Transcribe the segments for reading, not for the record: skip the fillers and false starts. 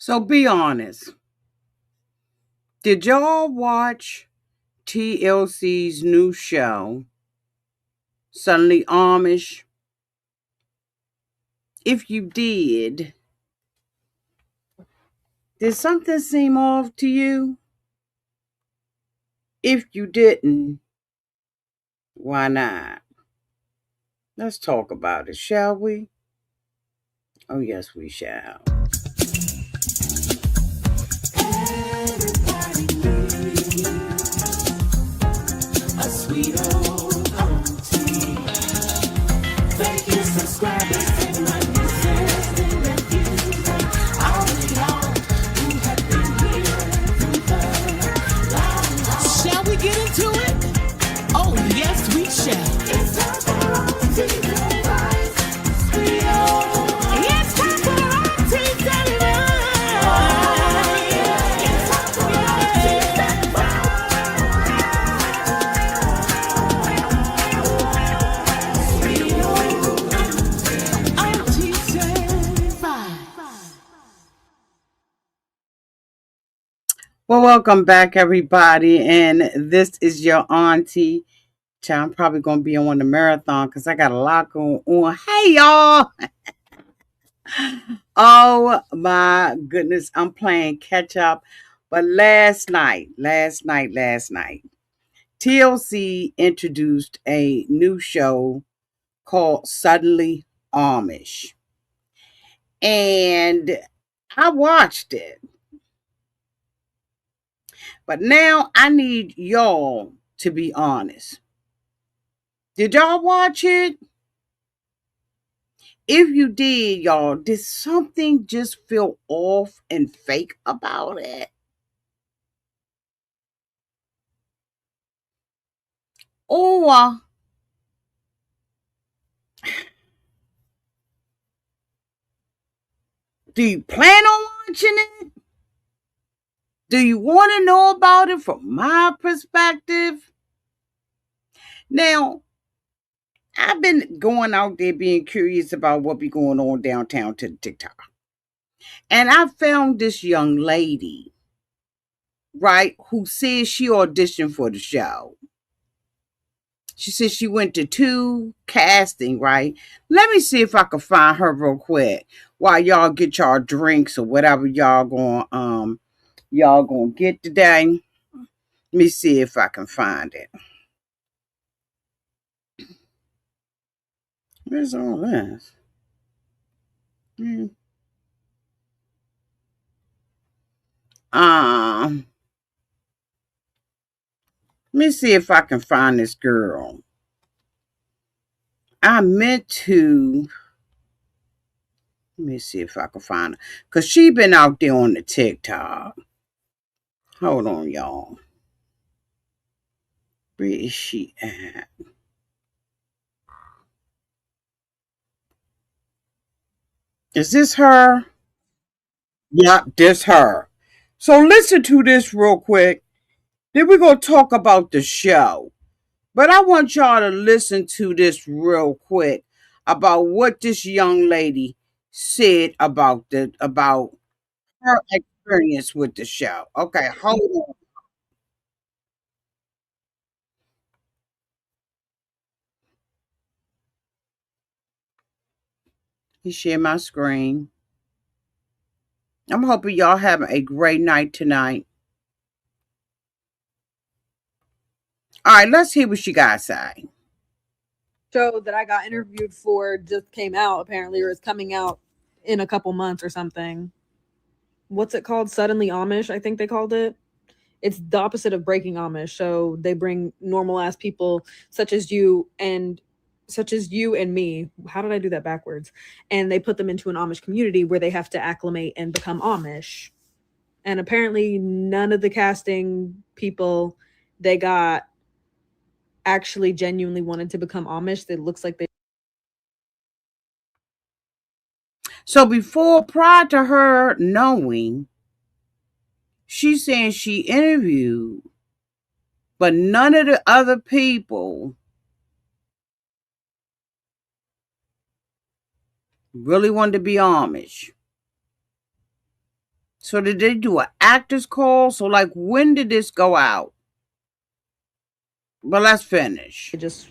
So be honest. Did y'all watch TLC's new show, Suddenly Amish? If you did something seem off to you? If you didn't, why not? Let's talk about it, shall we? Oh, yes, we shall. A sweet old auntie. Thank you, subscribers, and my nieces and nephews, and all of y'all who have been here through the long haul. Shall we get into it? Oh, yes, we shall. It's time for Auntie Advice. It's time for Auntie Advice. It's time for Auntie Advice. Well, welcome back, everybody. And this is your auntie. I'm probably going to be on the marathon because I got a lot going on. Hey, y'all. Oh, my goodness. I'm playing catch up. But last night, TLC introduced a new show called Suddenly Amish. And I watched it. But now I need y'all to be honest. Did y'all watch it? If you did, y'all, did something just feel off and fake about it? Or do you plan on watching it? Do you want to know about it from my perspective? Now, I've been going out there being curious about what be going on downtown to the TikTok. And I found this young lady, right, who says she auditioned for the show. She said she went to 2 casting, right? Let me see if I can find her real quick while y'all get y'all drinks or whatever y'all gonna get today. Let me see if I can find it. Where's all this? Hmm. Um, Let me see if I can find this girl. I meant to. Let me see if I can find her. Because she been out there on the TikTok. Hold on, y'all. Where is she at? Is this her? Yep, this her. So listen to this real quick. Then we're going to talk about the show. But I want y'all to listen to this real quick about what this young lady said about her experience with the show. Okay, hold on. You share my screen. I'm hoping y'all having a great night tonight. All right, let's hear what you guys say. Show that I got interviewed for just came out apparently, or is coming out in a couple months or something. What's it called? Suddenly Amish, I think they called it. It's the opposite of breaking Amish. So they bring normal ass people such as you and me. How did I do that backwards? And they put them into an Amish community where they have to acclimate and become Amish. And apparently none of the casting people they got actually genuinely wanted to become Amish. It looks like they So prior to her knowing, she's saying she interviewed, but none of the other people really wanted to be Amish. So did they do an actor's call? So like, when did this go out? But let's finish. It just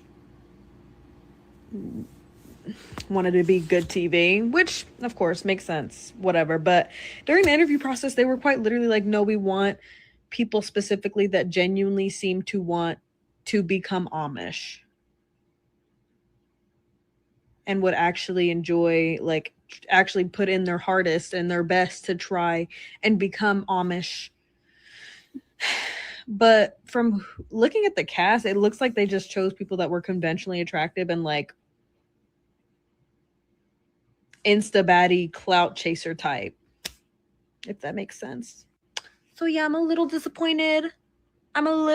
wanted to be good TV, which of course makes sense, whatever. But during the interview process, they were quite literally like, no, we want people specifically that genuinely seem to want to become Amish and would actually enjoy, like, actually put in their hardest and their best to try and become Amish. But from looking at the cast, it looks like they just chose people that were conventionally attractive and like insta baddie clout chaser type, if that makes sense. So yeah, I'm a little disappointed. I'm not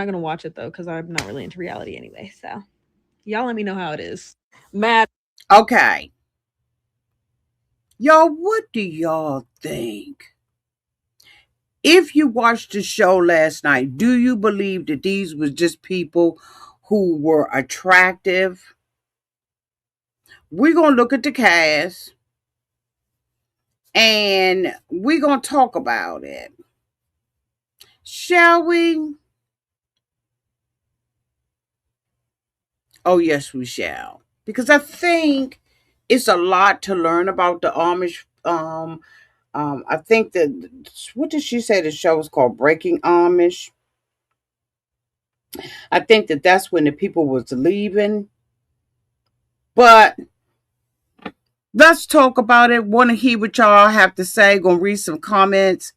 gonna watch it though, because I'm not really into reality anyway. So y'all let me know how it is. Matt. Okay. Y'all, what do y'all think? If you watched the show last night, do you believe that these was just people who were attractive? We're going to look at the cast and we're going to talk about it. Shall we? Oh, yes, we shall. Because I think it's a lot to learn about the Amish. I think that, what did she say the show was called? Breaking Amish. I think that that's when the people was leaving. But let's talk about it. Want to hear what y'all have to say. Gonna read some comments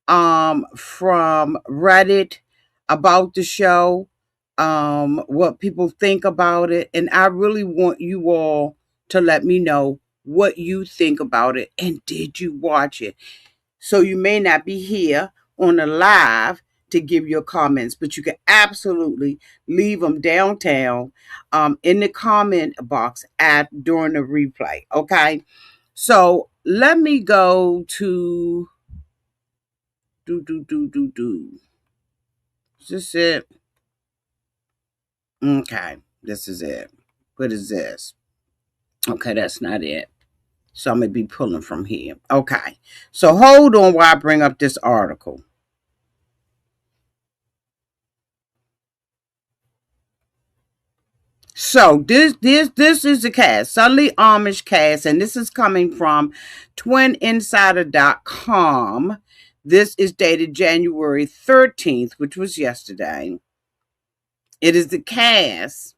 from Reddit about the show, what people think about it, and I really want you all to let me know what you think about it and did you watch it. So you may not be here on the live to give your comments, but you can absolutely leave them downtown in the comment box at during the replay. Okay. So let me go to do. Is this it? Okay, this is it. What is this? Okay, that's not it. So I'm gonna be pulling from here. Okay. So hold on while I bring up this article. So this is the cast, Suddenly Amish cast, and this is coming from twininsider.com. This is dated January 13th, which was yesterday. It is the cast.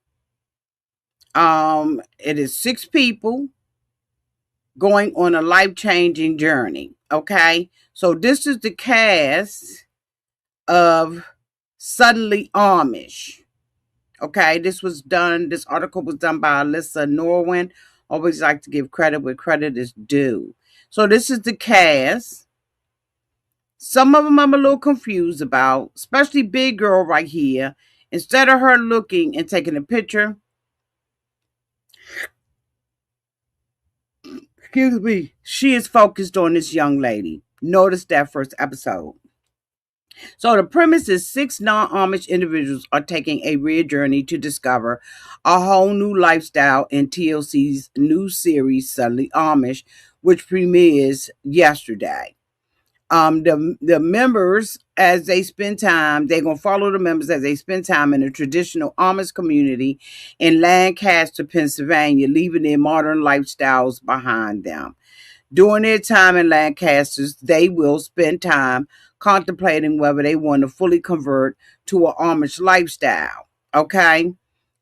It is 6 people going on a life-changing journey. Okay. So this is the cast of Suddenly Amish. Okay, this article was done by Alyssa Norwin. Always like to give credit where credit is due. So this is the cast. Some of them I'm a little confused about, especially big girl right here. Instead of her looking and taking a picture, excuse me, she is focused on this young lady. Notice that first episode. So the premise is 6 non-Amish individuals are taking a weird journey to discover a whole new lifestyle in TLC's new series, Suddenly Amish, which premieres yesterday. The members, as they spend time, they're gonna follow the members as they spend time in a traditional Amish community in Lancaster, Pennsylvania, leaving their modern lifestyles behind them. During their time in Lancaster, they will spend time contemplating whether they want to fully convert to an Amish lifestyle. Okay?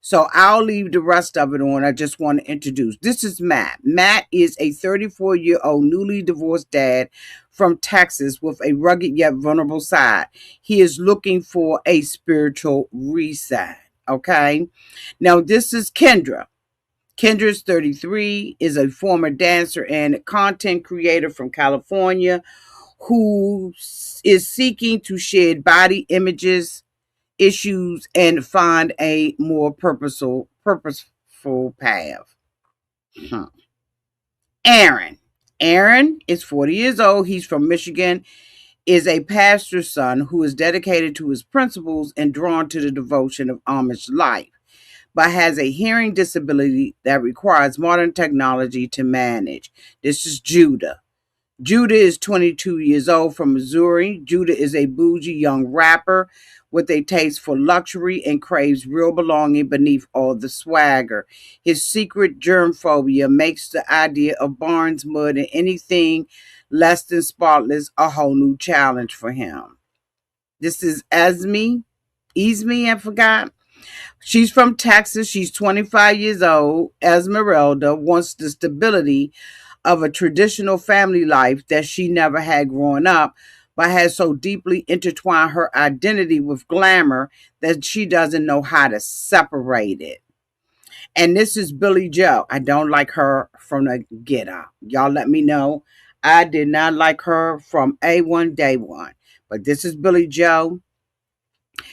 So I'll leave the rest of it on. I just want to introduce. This is Matt. Matt is a 34-year-old newly divorced dad from Texas with a rugged yet vulnerable side. He is looking for a spiritual reset. Okay? Now, this is Kendra. Kendra's 33, is a former dancer and content creator from California who is seeking to shed body images, issues, and find a more purposeful path. Aaron. Aaron is 40 years old. He's from Michigan, is a pastor's son who is dedicated to his principles and drawn to the devotion of Amish life, but has a hearing disability that requires modern technology to manage. This is Judah. Judah is 22 years old from Missouri. Judah is a bougie young rapper with a taste for luxury and craves real belonging beneath all the swagger. His secret germ phobia makes the idea of Barnes mud and anything less than spotless a whole new challenge for him. This is Esme, I forgot. She's from Texas. She's 25 years old. Esmeralda wants the stability of a traditional family life that she never had growing up, but has so deeply intertwined her identity with glamour that she doesn't know how to separate it. And this is Billy Joe. I don't like her from the get up. Y'all let me know. I did not like her from A1 day one. But this is Billy Joe.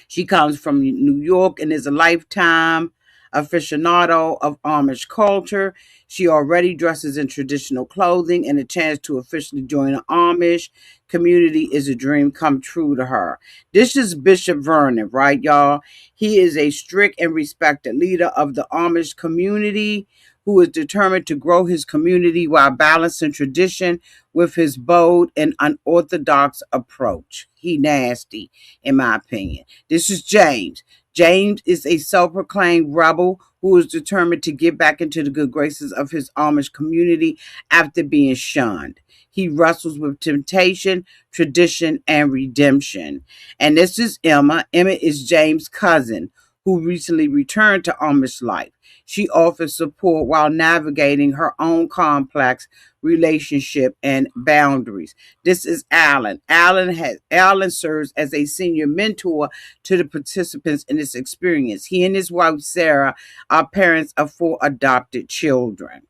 She comes from New York and is a lifetime aficionado of Amish culture. She already dresses in traditional clothing, and a chance to officially join the Amish community is a dream come true to her. This is Bishop Vernon, right, y'all? He is a strict and respected leader of the Amish community who is determined to grow his community while balancing tradition with his bold and unorthodox approach. He nasty, in my opinion. This is James. James is a self-proclaimed rebel who is determined to get back into the good graces of his Amish community after being shunned. He wrestles with temptation, tradition, and redemption. And this is Emma. Emma is James' cousin who recently returned to Amish life. She offers support while navigating her own complex relationship and boundaries. This is Alan. Alan serves as a senior mentor to the participants in this experience. He and his wife Sarah are parents of 4 adopted children.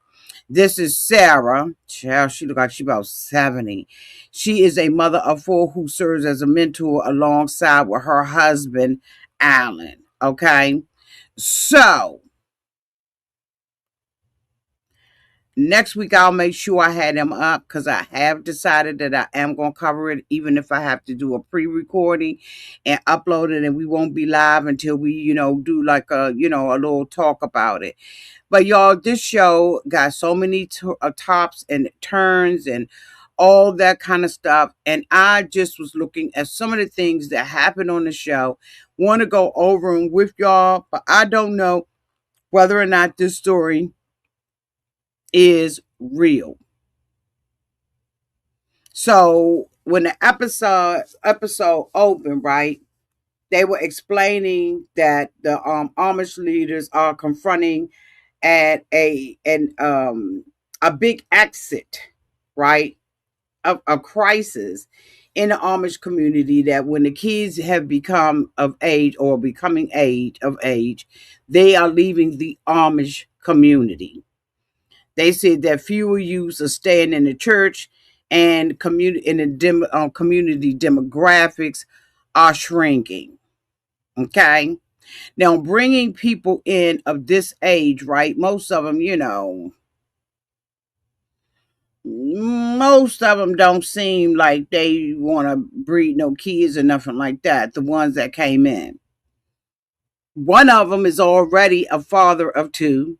This is Sarah. Child, she look like she's about 70. She is a mother of 4 who serves as a mentor alongside with her husband, Alan. Okay. So next week, I'll make sure I had them up because I have decided that I am going to cover it, even if I have to do a pre-recording and upload it, and we won't be live until we, do like a little talk about it. But y'all, this show got so many tops and turns and all that kind of stuff. And I just was looking at some of the things that happened on the show. Want to go over them with y'all, but I don't know whether or not this story is real. So when the episode opened, right, they were explaining that the Amish leaders are confronting at a big exit, right, of a crisis in the Amish community. That when the kids have become of age or becoming of age, they are leaving the Amish community. They said that fewer youths are staying in the church, and community demographics are shrinking. Okay, now bringing people in of this age, right? Most of them don't seem like they want to breed no kids or nothing like that. The ones that came in, one of them is already a father of 2,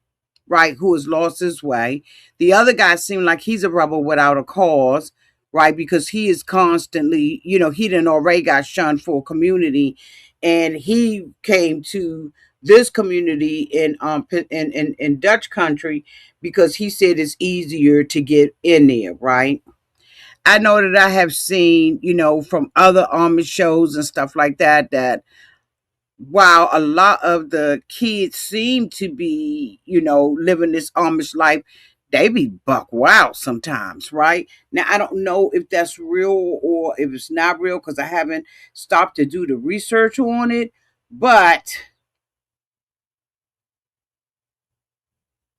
right, who has lost his way. The other guy seemed like he's a rebel without a cause, right, because he is constantly, he didn't already got shunned for community, and he came to this community in Dutch country because he said it's easier to get in there, right? I know that I have seen, from other Amish shows and stuff like that, that while a lot of the kids seem to be, living this Amish life, they be buck wild sometimes, right? Now, I don't know if that's real or if it's not real because I haven't stopped to do the research on it, but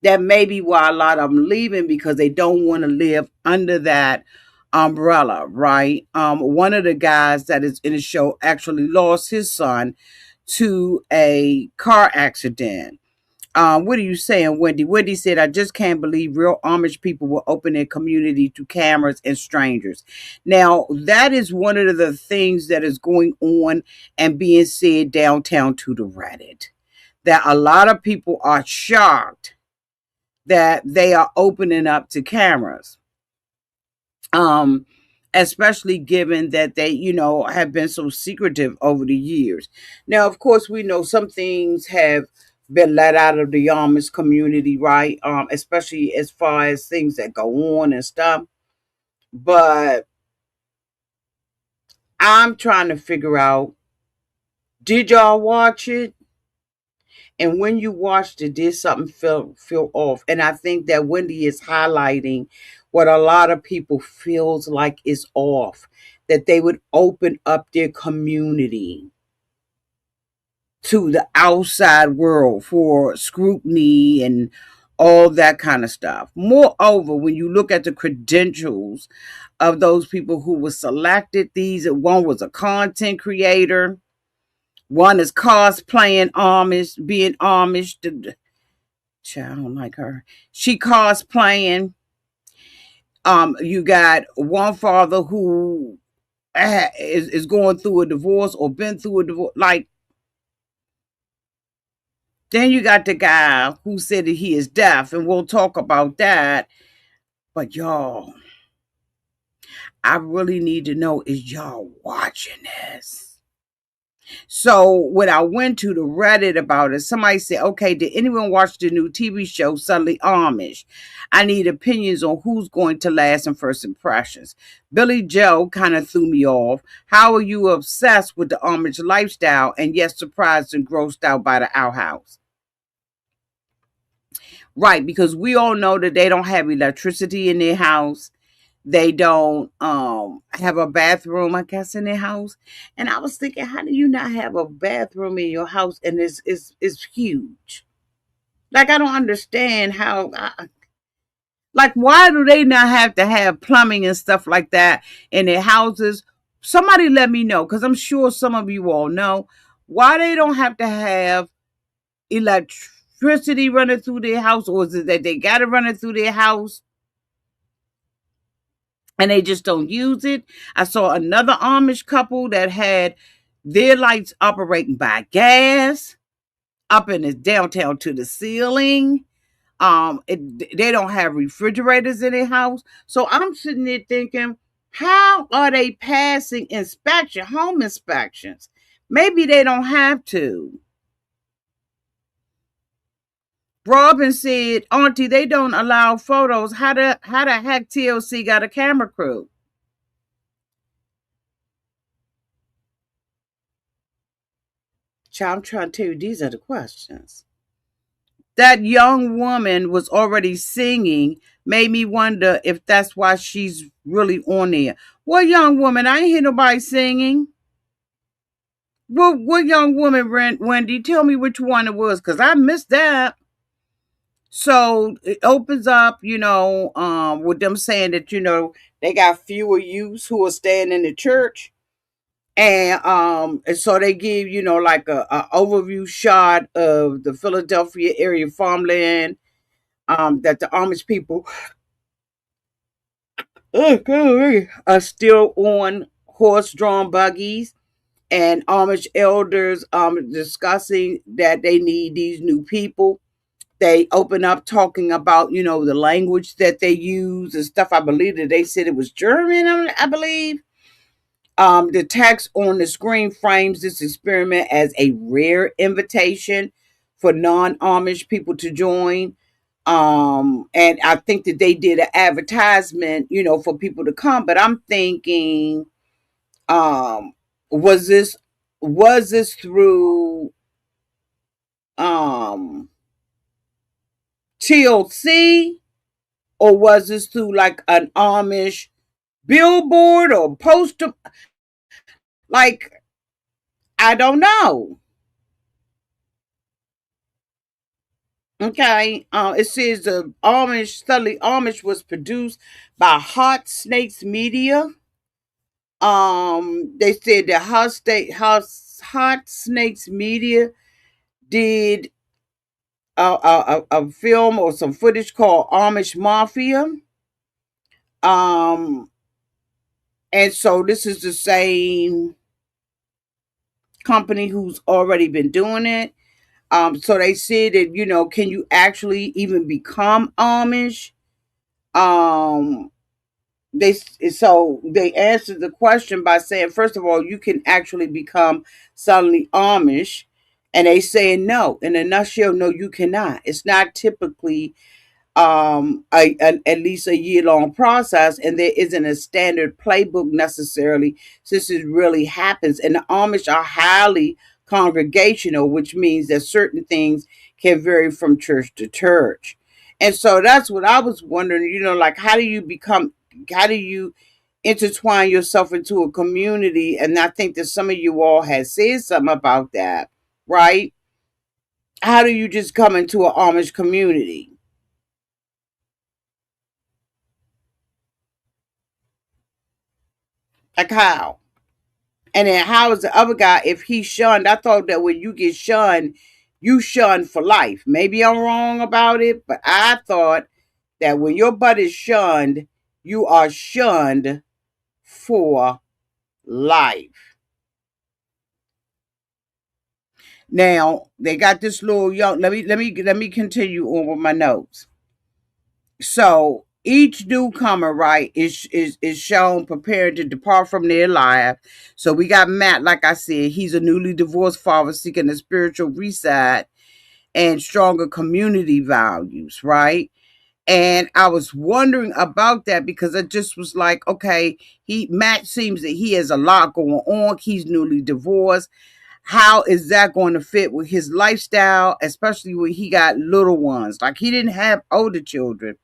that may be why a lot of them leaving because they don't want to live under that umbrella, right? One of the guys that is in the show actually lost his son to a car accident. What are you saying, Wendy? Wendy said, I just can't believe real Amish people will open their community to cameras and strangers. Now, that is one of the things that is going on and being said downtown to the Reddit. That a lot of people are shocked that they are opening up to cameras. um, especially given that they, have been so secretive over the years. Now, of course, we know some things have been let out of the Amish community, right? Especially as far as things that go on and stuff. But I'm trying to figure out, did y'all watch it? And when you watched it, did something feel off? And I think that Wendy is highlighting what a lot of people feels like is off. That they would open up their community to the outside world for scrutiny and all that kind of stuff. Moreover, when you look at the credentials of those people who were selected, these one was a content creator, one is cosplaying Amish, being Amish. I don't like her. She cosplaying. You got one father who is going through a divorce or been through a divorce. Like, then you got the guy who said that he is deaf, and we'll talk about that. But y'all, I really need to know, is y'all watching this? So when I went to the Reddit about it, somebody said, okay, did anyone watch the new TV show, Suddenly Amish? I need opinions on who's going to last in first impressions. Billy Joe kind of threw me off. How are you obsessed with the Amish lifestyle and yet surprised and grossed out by the outhouse? Right, because we all know that they don't have electricity in their house. They don't have a bathroom, I guess, in their house. And I was thinking, how do you not have a bathroom in your house and it's huge? Like, I don't understand how like, why do they not have to have plumbing and stuff like that in their houses? Somebody let me know, because I'm sure some of you all know why they don't have to have electricity running through their house, or is it that they got to run it through their house and they just don't use it? I saw another Amish couple that had their lights operating by gas up in the downtown to the ceiling. They don't have refrigerators in their house. So I'm sitting there thinking, how are they passing home inspections? Maybe they don't have to. Robin said, Auntie, they don't allow photos. How the heck TLC got a camera crew? Child, I'm trying to tell you, these are the questions. That young woman was already singing, made me wonder if that's why she's really on there. What young woman? I ain't hear nobody singing. What young woman, Wendy? Tell me which one it was, because I missed that. So it opens up, with them saying that, they got fewer youths who are staying in the church. And so they give, like a overview shot of the Philadelphia area farmland, that the Amish people are still on horse-drawn buggies, and Amish elders discussing that they need these new people. They open up talking about, the language that they use and stuff. I believe that they said it was German, I believe. The text on the screen frames this experiment as a rare invitation for non-Amish people to join. And I think that they did an advertisement, for people to come. But I'm thinking, um, was this through um TLC, or was this through like an Amish billboard or poster? Like, I don't know. Okay, it says the Amish Suddenly Amish was produced by Hot Snakes Media. They said that Hot Snakes Media did a film or some footage called Amish Mafia. Um, and so this is the same company who's already been doing it. So they said that, can you actually even become Amish? Um, they so they answered the question by saying, first of all, you can actually become suddenly Amish, and they saying no. In a nutshell, no, you cannot. It's not typically at least a year long process, and there isn't a standard playbook necessarily, since it really happens. And the Amish are highly congregational, which means that certain things can vary from church to church. And so that's what I was wondering, like how do you intertwine yourself into a community? And I think that some of you all had said something about that, right? How do you just come into an Amish community? Like how? And then how is the other guy if he's shunned? I thought that when you get shunned, you shun for life. Maybe I'm wrong about it, but I thought that when your butt is shunned, you are shunned for life. Now they got this little young. Let me continue on with my notes. So each newcomer, right, is shown prepared to depart from their life. So we got Matt, like I said, he's a newly divorced father seeking a spiritual reset and stronger community values, right? And I was wondering about that because I just was like, okay, Matt seems that he has a lot going on. He's newly divorced. How is that going to fit with his lifestyle, especially when he got little ones? Like he didn't have older children,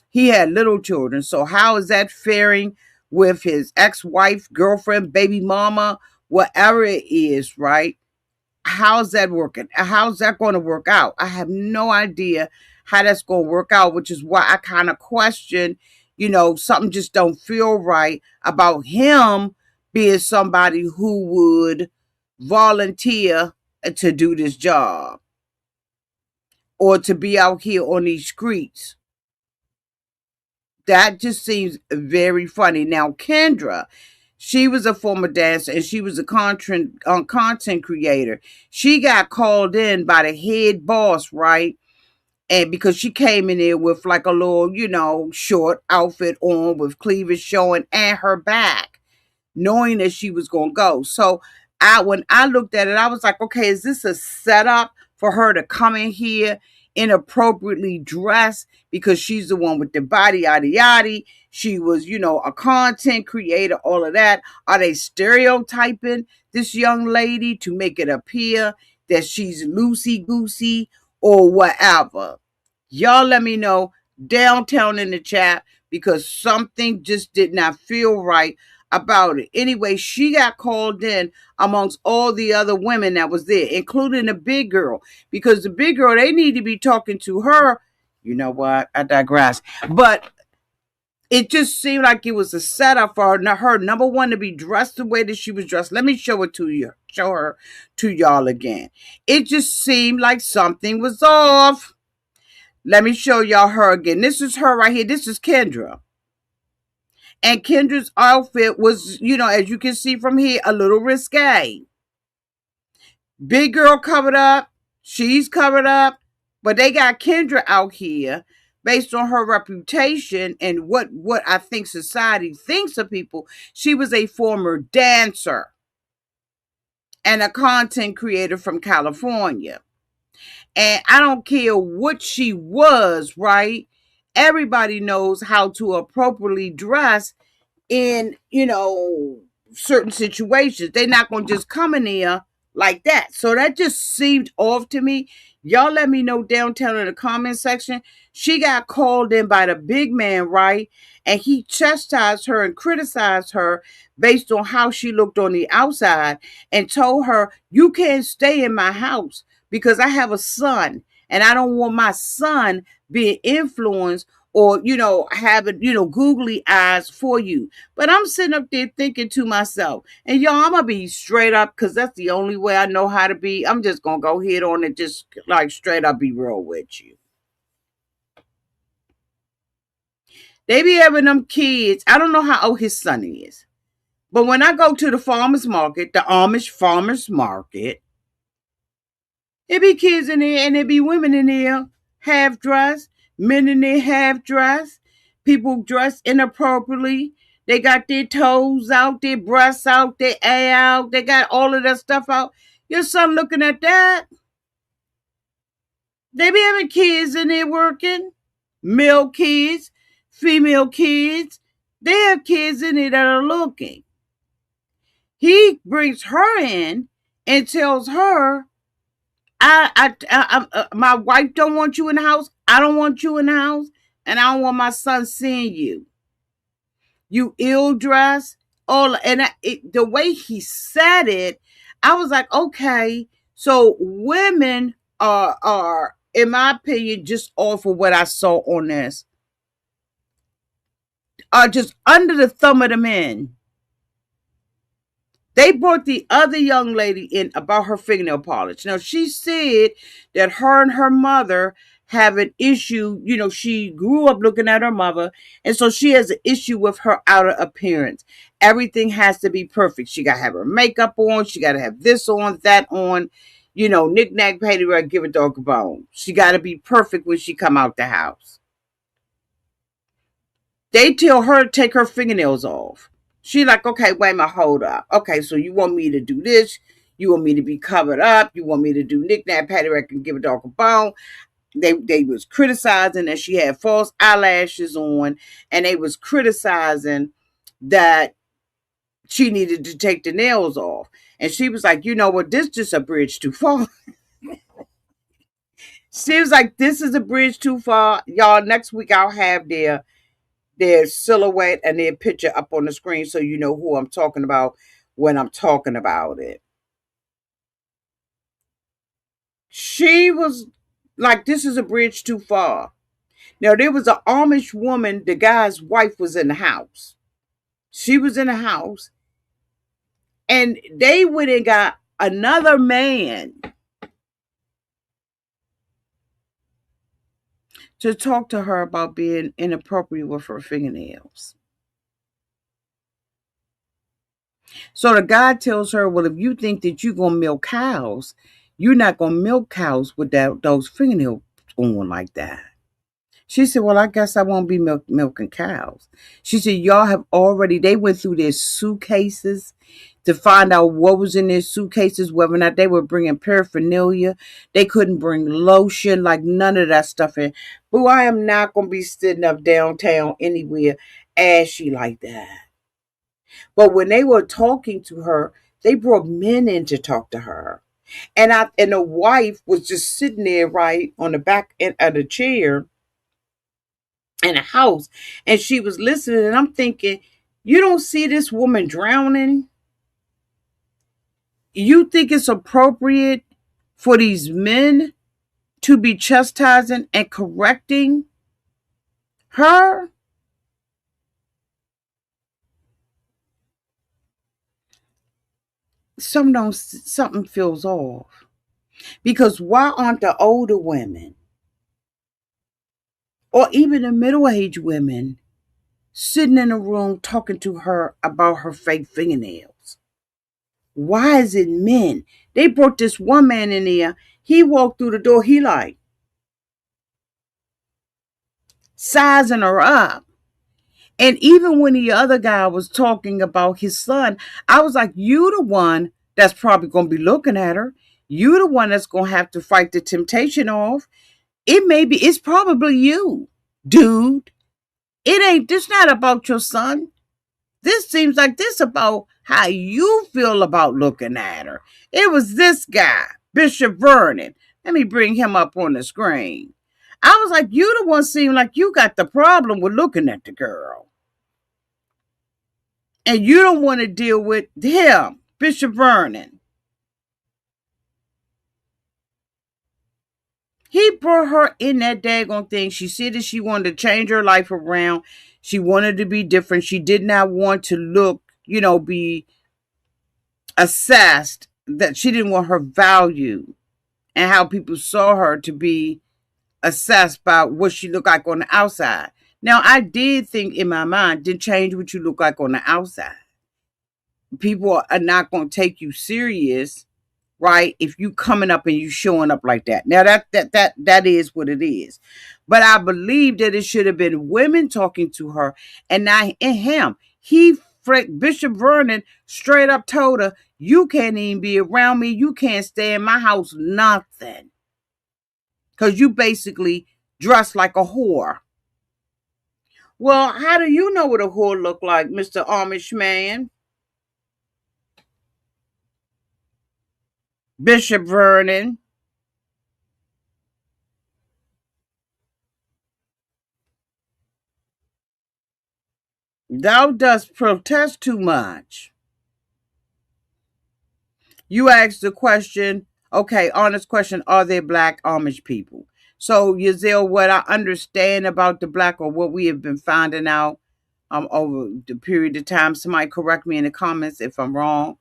he had little children. So how is that faring with his ex-wife, girlfriend, baby mama, whatever it is, right? How's that working? How's that going to work out? I have no idea how that's going to work out, which is why I kind of question, something just don't feel right about him being somebody who would volunteer to do this job or to be out here on these streets. That just seems very funny. Now, Kendra, she was a former dancer and she was a content creator. She got called in by the head boss, right? And because she came in there with like a little, short outfit on with cleavage showing and her back, knowing that she was going to go. So when I looked at it, I was like, okay, is this a setup for her to come in here inappropriately dressed because she's the one with the body, yada yada? She was, a content creator, all of that. Are they stereotyping this young lady to make it appear that she's loosey goosey or whatever? Y'all let me know downtown in the chat because something just did not feel right about it. Anyway, she got called in amongst all the other women that was there, including the big girl, because the big girl, they need to be talking to her. You know what? I digress. But it just seemed like it was a setup for her, number one, to be dressed the way that she was dressed. Let me show her to y'all again. It just seemed like something was off. Let me show y'all her again. This is her right here. This is Kendra. And Kendra's outfit was, as you can see from here, a little risque. Big girl covered up. She's covered up. But they got Kendra out here based on her reputation and what I think society thinks of people. She was a former dancer and a content creator from California. And I don't care what she was, right? Everybody knows how to appropriately dress in, certain situations. They're not going to just come in there like that. So that just seemed off to me. Y'all let me know downtown in the comment section. She got called in by the big man, right? And he chastised her and criticized her based on how she looked on the outside and told her, you can't stay in my house because I have a son and I don't want my son being influenced or, having, googly eyes for you. But I'm sitting up there thinking to myself, and y'all, I'm going to be straight up because that's the only way I know how to be. I'm just going to go head on and just like straight up be real with you. They be having them kids. I don't know how old his son is. But when I go to the farmer's market, the Amish farmer's market, there be kids in there and there be women in there half dressed, men in there half dressed, People dress inappropriately. They got their toes out, their breasts out, their A out. They got all of that stuff out. Your son looking at that. They be having kids in there working, male kids, female kids. They have kids in there that are looking. He brings her in and tells her, my wife don't want you in the house. I don't want you in the house, and I don't want my son seeing you. You ill dressed, all, and the way he said it, I was like, okay, so women are, in my opinion, just off of what I saw on this, are just under the thumb of the men. They brought the other young lady in about her fingernail polish. Now, she said that her and her mother have an issue. You know, she grew up looking at her mother, and so she has an issue with her outer appearance. Everything has to be perfect. She got to have her makeup on. She got to have this on, that on. You know, knick-knack, paddywhack, give a dog a bone. She got to be perfect when she come out the house. They tell her to take her fingernails off. She like, okay, wait a minute, hold up. Okay, so you want me to do this? You want me to be covered up? You want me to do knick-knack, paddywhack, and give a dog a bone? They was criticizing that she had false eyelashes on, and they was criticizing that she needed to take the nails off. And she was like, you know what, this is just a bridge too far. She was like, this is a bridge too far. Y'all, next week I'll have their silhouette and their picture up on the screen so you know who I'm talking about when I'm talking about it. She was like, this is a bridge too far. Now, there was an Amish woman, the guy's wife was in the house. She was in the house, and they went and got another man to talk to her about being inappropriate with her fingernails. So the guy tells her, well, if you think that you're going to milk cows, you're not going to milk cows with those fingernails on like that. She said, well, I guess I won't be milking cows. She said, y'all have already, they went through their suitcases to find out what was in their suitcases, whether or not they were bringing paraphernalia. They couldn't bring lotion, like none of that stuff in. Boo, I am not going to be sitting up downtown anywhere ashy like that. But when they were talking to her, they brought men in to talk to her. And the wife was just sitting there right on the back end of the chair in a house, and she was listening, and I'm thinking, you don't see this woman drowning? You think it's appropriate for these men to be chastising and correcting her? Something feels off. Because why aren't the older women or even the middle-aged women sitting in a room talking to her about her fake fingernails? Why is it men? They brought this one man in there. He walked through the door. He like sizing her up. And even when the other guy was talking about his son, I was like, you the one that's probably going to be looking at her. You the one that's going to have to fight the temptation off. It's probably you, dude. This not about your son. This seems like this about how you feel about looking at her. It was this guy, Bishop Vernon. Let me bring him up on the screen. I was like, you the one seem like you got the problem with looking at the girl. And you don't want to deal with him, Bishop Vernon. He brought her in that daggone thing. She said that she wanted to change her life around. She wanted to be different. She did not want to look, be assessed. That she didn't want her value and how people saw her to be assessed by what she looked like on the outside. Now, I did think in my mind, did change what you look like on the outside. People are not going to take you serious right? If you coming up and you showing up like that. Now that is what it is. But I believe that it should have been women talking to her and not him. Bishop Vernon straight up told her, you can't even be around me. You can't stay in my house, nothing. Because you basically dress like a whore. Well, how do you know what a whore look like, Mr. Amish man? Bishop Vernon. Thou dost protest too much. You asked the question, okay, honest question, are there black Amish people? So, Yazel, what I understand about the black, or what we have been finding out over the period of time, somebody correct me in the comments if I'm wrong,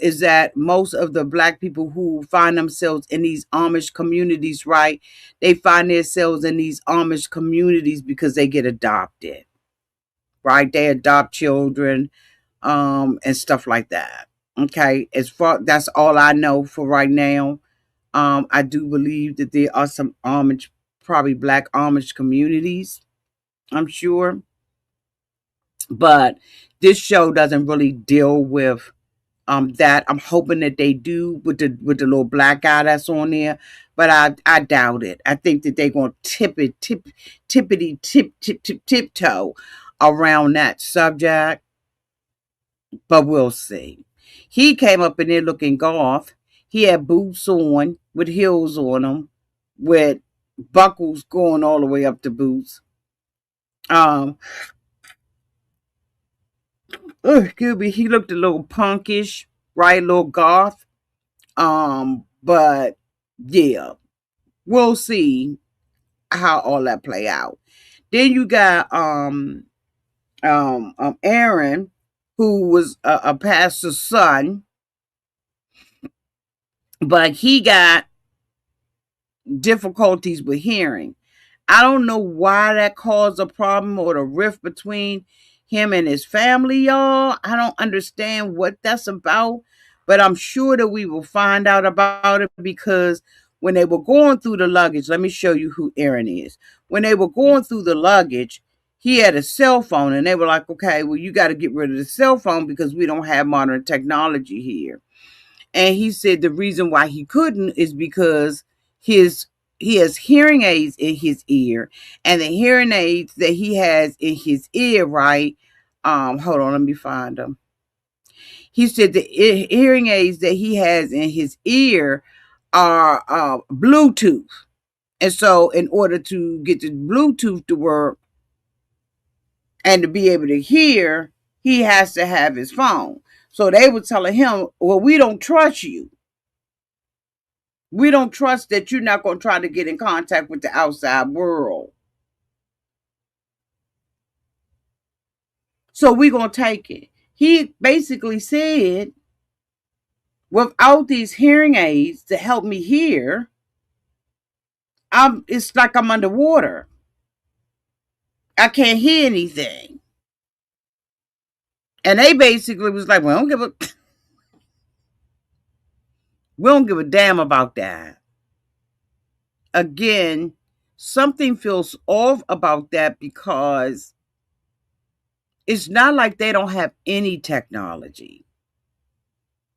is that most of the black people who find themselves in these Amish communities, right, they find themselves in these Amish communities because they get adopted, right? They adopt children, and stuff like that. Okay, as far that's all I know for right now. I do believe that there are some Amish, probably black Amish communities. I'm sure, but this show doesn't really deal with that. I'm hoping that they do with the little black guy that's on there, but I doubt it. I think that they're gonna tiptoe around that subject, but we'll see. He came up in there looking goth. He had boots on with heels on them, with buckles going all the way up to boots. Um, excuse me, he looked a little punkish, right? A little goth. But yeah, we'll see how all that play out. Then you got Aaron, who was a pastor's son, but he got difficulties with hearing. I don't know why that caused a problem or the rift between him and his family, y'all. I don't understand what that's about, but I'm sure that we will find out about it, because when they were going through the luggage, let me show you who Aaron is. When they were going through the luggage, he had a cell phone, and they were like, okay, well, you got to get rid of the cell phone because we don't have modern technology here. And he said the reason why he couldn't is because his he has hearing aids in his ear, and the hearing aids that he has in his ear, right? Hold on, let me find them. He said the hearing aids that he has in his ear are Bluetooth, and so in order to get the Bluetooth to work and to be able to hear, he has to have his phone. So they were telling him, "Well, we don't trust you. We don't trust that you're not going to try to get in contact with the outside world. So we're going to take it." He basically said, without these hearing aids to help me hear, it's like I'm underwater. I can't hear anything. And they basically was like, we don't give a damn about that. Again, something feels off about that, because it's not like they don't have any technology.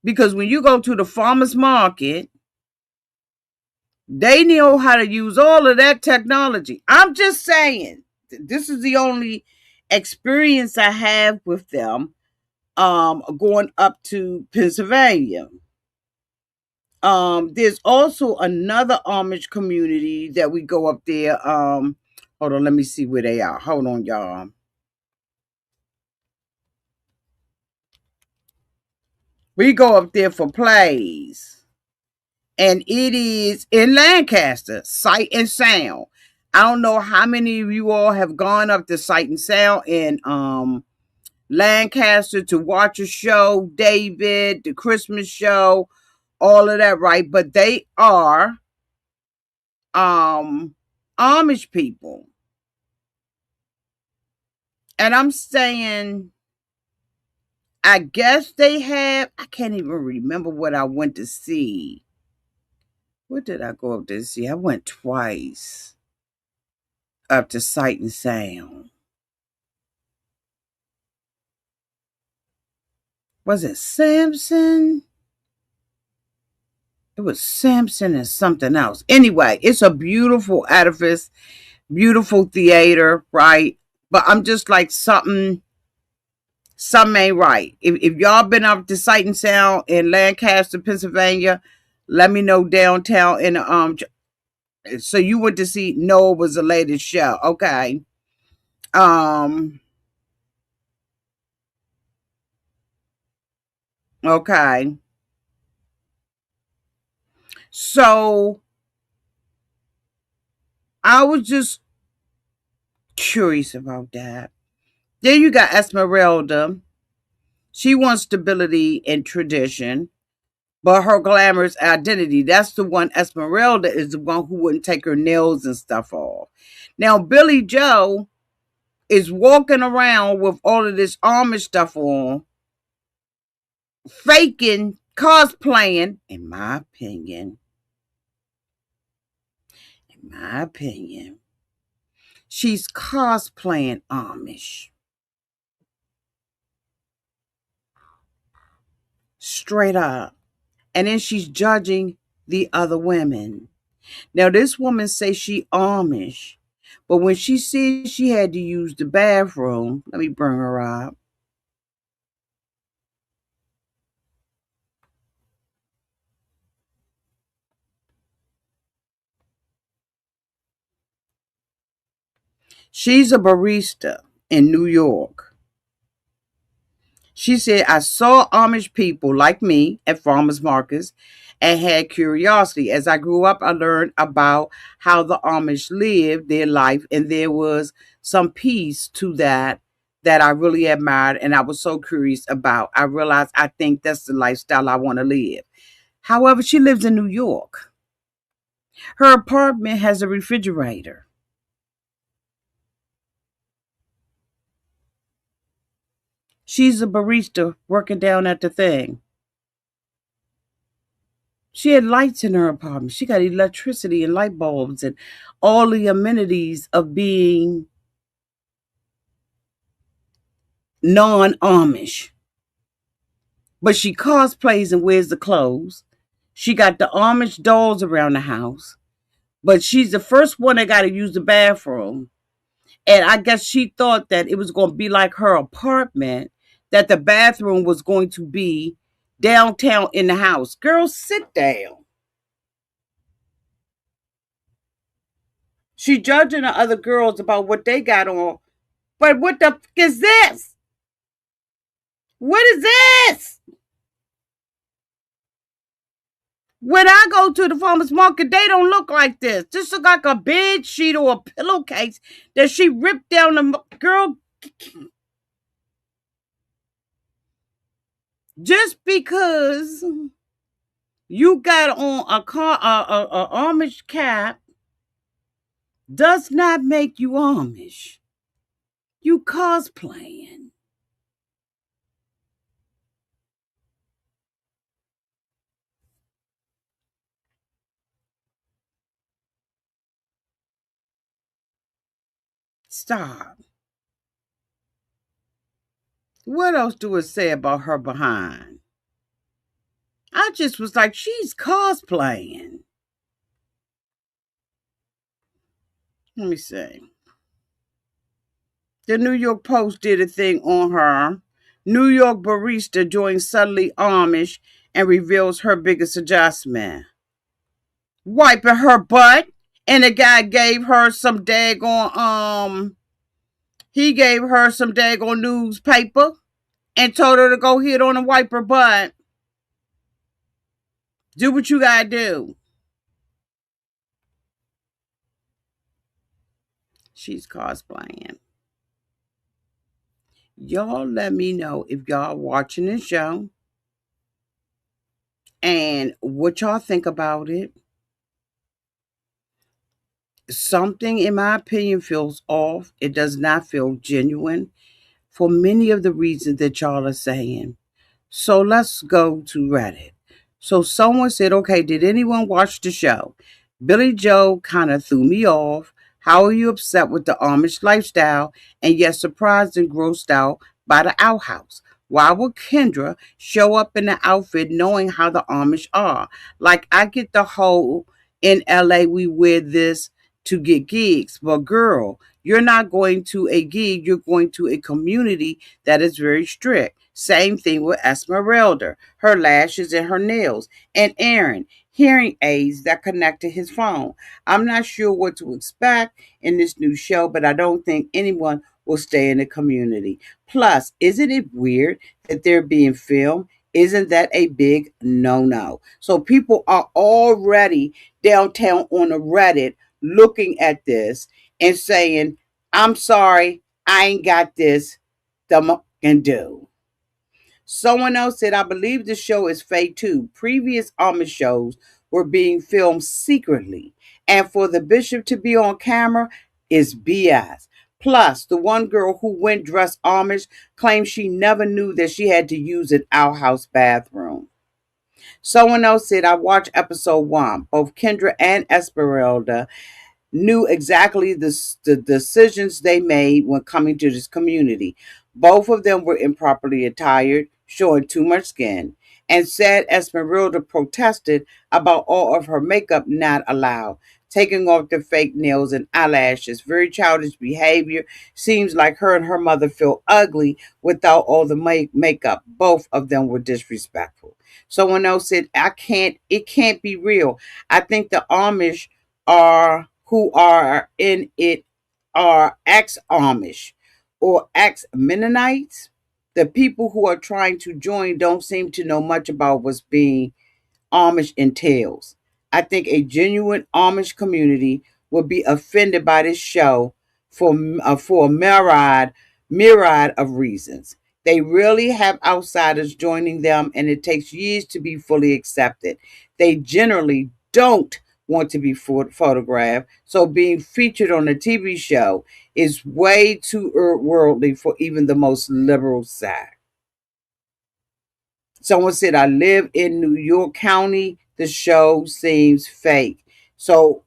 Because when you go to the farmer's market, they know how to use all of that technology. I'm just saying, this is the only experience I have with them, going up to Pennsylvania. There's also another Amish community that we go up there. Hold on, let me see where they are. Hold on, y'all. We go up there for plays, and it is in Lancaster, Sight and Sound. I don't know how many of you all have gone up to Sight and Sound in Lancaster to watch a show, David, the Christmas show, all of that, right? But they are Amish people. And I'm saying, I guess they have, I can't even remember what I went to see. What did I go up to see? I went twice up to Sight and Sound. Was it Samson? It was Samson and something else. Anyway, it's a beautiful edifice, beautiful theater, right? But I'm just like something ain't right. If y'all been up to Sight and Sound in Lancaster, Pennsylvania, let me know downtown in the so you went to see Noah was the latest show. Okay. Um okay. So I was just curious about that. Then you got Esmeralda. She wants stability and tradition, but her glamorous identity. That's the one. Esmeralda is the one who wouldn't take her nails and stuff off. Now, Billy Joe is walking around with all of this Amish stuff on, faking, cosplaying, in my opinion, she's cosplaying Amish. Straight up. And then she's judging the other women. Now, this woman says she Amish, but when she said she had to use the bathroom, let me bring her up. She's a barista in New York. She said, I saw Amish people like me at farmers markets and had curiosity. As I grew up, I learned about how the Amish lived their life, and there was some piece to that I really admired and I was so curious about. I realized I think that's the lifestyle I want to live. However, she lives in New York. Her apartment has a refrigerator. She's a barista working down at the thing. She had lights in her apartment. She got electricity and light bulbs and all the amenities of being non Amish. But she cosplays and wears the clothes. She got the Amish dolls around the house. But she's the first one that got to use the bathroom. And I guess she thought that it was going to be like her apartment, that the bathroom was going to be downtown in the house. Girl, sit down. She judging the other girls about what they got on. But what the f is this? What is this? When I go to the farmer's market, they don't look like this. This look like a bed sheet or a pillowcase that she ripped down the girl. Just because you got on a Amish cap does not make you Amish. You cosplaying. Stop. What else do it say about her behind? I just was like, she's cosplaying. Let me see. The New York Post did a thing on her. New York barista joins Suddenly Amish and reveals her biggest adjustment. Wiping her butt. And the guy gave her some daggone, he gave her some daggone newspaper and told her to go hit on and wipe her butt. Do what you gotta do. She's cosplaying. Y'all let me know if y'all watching this show and what y'all think about it. Something, in my opinion, feels off. It does not feel genuine. for many of the reasons that y'all are saying. So let's go to Reddit. So someone said, okay, did anyone watch the show? Billy Joe kind of threw me off. How are you upset with the Amish lifestyle and yet surprised and grossed out by the outhouse? Why would Kendra show up in the outfit knowing how the Amish are? Like, I get the whole in LA we wear this to get gigs, but girl, you're not going to a gig, you're going to a community that is very strict. Same thing with Esmeralda, her lashes and her nails, and Aaron, hearing aids that connect to his phone. I'm not sure what to expect in this new show, but I don't think anyone will stay in the community. Plus, isn't it weird that they're being filmed? Isn't that a big no no? So people are already downtown on the Reddit looking at this and saying, I'm sorry, I ain't got this to and do. Someone else said, I believe the show is fake too. Previous Amish shows were being filmed secretly. And for the bishop to be on camera is BS. Plus, the one girl who went dressed Amish claims she never knew that she had to use an outhouse bathroom. Someone else said, I watched episode 1. Both Kendra and Esmeralda knew exactly the decisions they made when coming to this community. Both of them were improperly attired, showing too much skin, and said Esmeralda protested about all of her makeup not allowed, taking off the fake nails and eyelashes. Very childish behavior. Seems like her and her mother feel ugly without all the makeup. Both of them were disrespectful. Someone else said, it can't be real. I think the Amish are who are in it are ex-Amish or ex-Mennonites. The people who are trying to join don't seem to know much about what's being Amish entails. I think a genuine Amish community would be offended by this show for a myriad of reasons. They really have outsiders joining them, and it takes years to be fully accepted. They generally don't want to be photographed, so being featured on a TV show is way too worldly for even the most liberal side. Someone said, I live in New York County. The show seems fake. So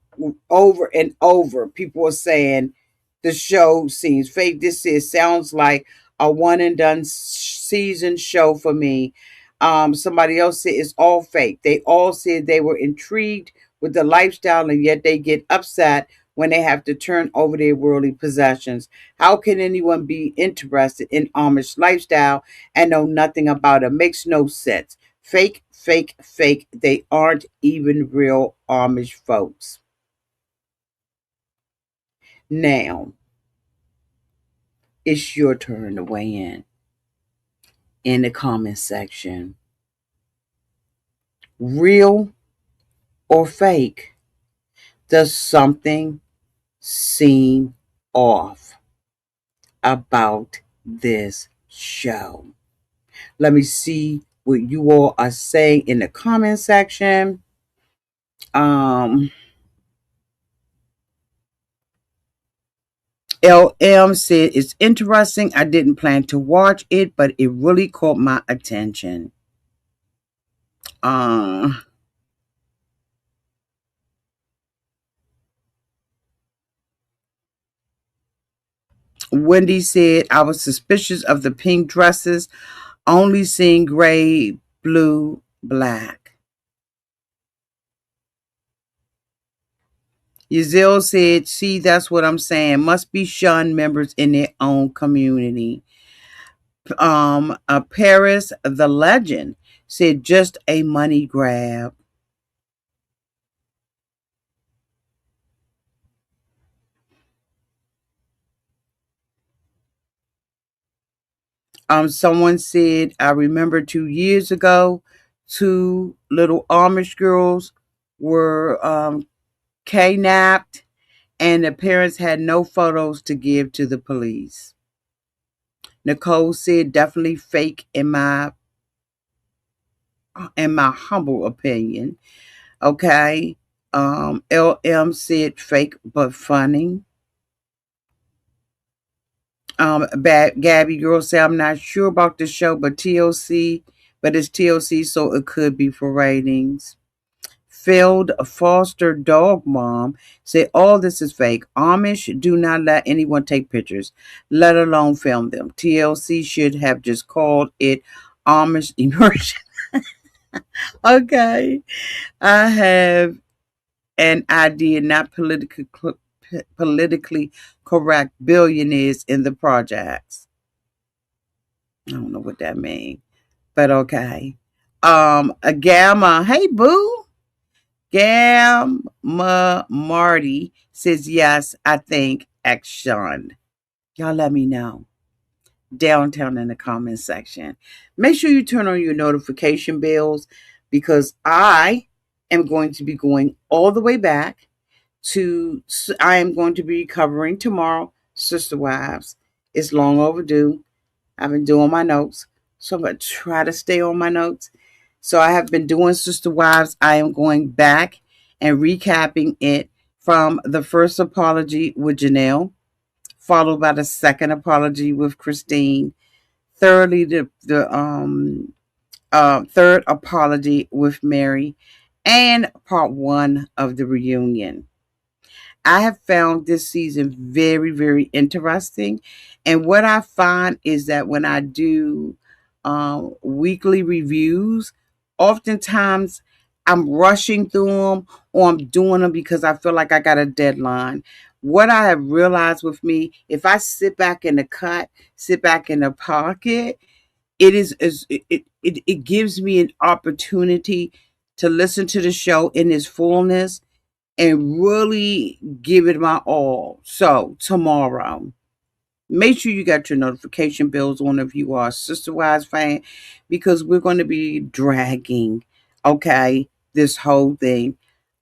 over and over, people are saying the show seems fake. This sounds like a one and done season show for me. Somebody else said it's all fake. They all said they were intrigued with the lifestyle and yet they get upset when they have to turn over their worldly possessions. How can anyone be interested in Amish lifestyle and know nothing about it? Makes no sense. Fake, fake, fake. They aren't even real Amish folks. Now, it's your turn to weigh in the comment section. Real or fake? Does something seem off about this show? Let me see what you all are saying in the comment section. LM said it's interesting. I didn't plan to watch it, but it really caught my attention. Uh, Wendy said I was suspicious of the pink dresses, only seeing gray, blue, black. Yazil said, see, that's what I'm saying. Must be shunned members in their own community. Paris the legend said just a money grab. Someone said, I remember 2 years ago, two little Amish girls were kidnapped, and the parents had no photos to give to the police. Nicole said, definitely fake in my humble opinion. Okay. LM said fake but funny. Gabby girl say I'm not sure about the show, but TLC, but it's TLC, so it could be for ratings. Failed foster dog mom say all this is fake. Amish do not let anyone take pictures, let alone film them. TLC should have just called it Amish immersion. Okay, I have an idea, not politically correct billionaires in the projects. I don't know what that means, but okay. A gamma. Hey, boo. Gamma Marty says yes. I think action. Y'all let me know downtown in the comment section. Make sure you turn on your notification bells because I am going to be going all the way back to. I am going to be covering tomorrow. Sister Wives. It's long overdue. I've been doing my notes. So I'm going to try to stay on my notes. So I have been doing Sister Wives. I am going back and recapping it from the first apology with Janelle, followed by the second apology with Christine, thirdly the third apology with Mary, and part one of the reunion. I have found this season very, very interesting. And what I find is that when I do weekly reviews, oftentimes I'm rushing through them or I'm doing them because I feel like I got a deadline. What I have realized with me, if I sit back in the cut, sit back in the pocket, it gives me an opportunity to listen to the show in its fullness and really give it my all. So tomorrow, make sure you got your notification bells on if you are a Sister Wives fan, because we're going to be dragging, okay, this whole thing.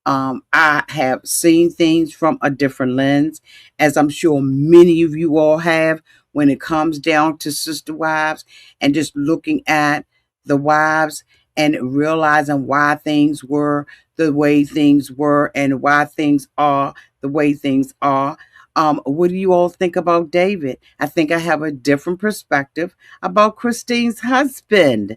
I have seen things from a different lens, as I'm sure many of you all have, when it comes down to Sister Wives and just looking at the wives and realizing why things were the way things were and why things are the way things are. What do you all think about David? I think I have a different perspective about Christine's husband.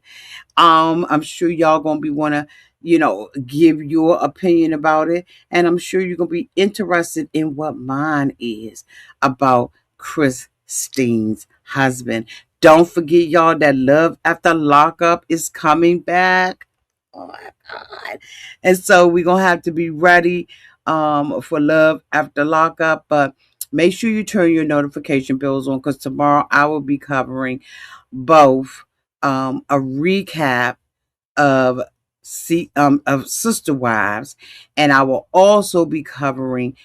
I'm sure y'all gonna be wanna, give your opinion about it, and I'm sure you're gonna be interested in what mine is about Christine's husband. Don't forget, y'all, that Love After Lockup is coming back. Oh my God. And so we're gonna have to be ready for Love After Lockup. But make sure you turn your notification bells on because tomorrow I will be covering both a recap of of Sister Wives, and I will also be covering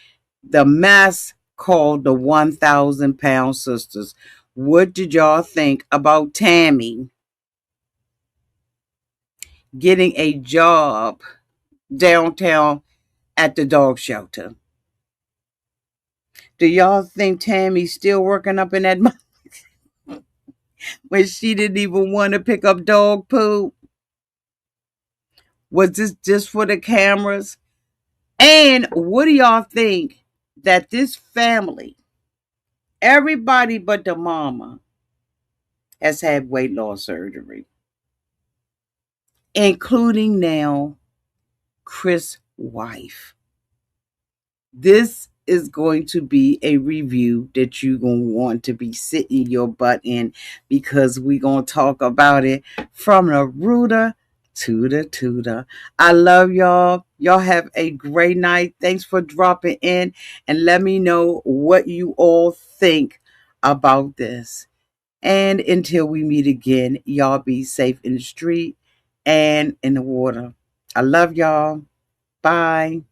the mess called the 1,000 Pound Sisters. What did y'all think about Tammy getting a job downtown at the dog shelter? Do y'all think Tammy's still working up in that when she didn't even want to pick up dog poop? Was this just for the cameras? And what do y'all think that this family, everybody but the mama, has had weight loss surgery, including now Chris' wife? This is going to be a review that you're going to want to be sitting your butt in because we're going to talk about it from the rooter to the tutor. I love y'all. Y'all have a great night. Thanks for dropping in and let me know what you all think about this. And until we meet again, y'all be safe in the street and in the water. I love y'all. Bye.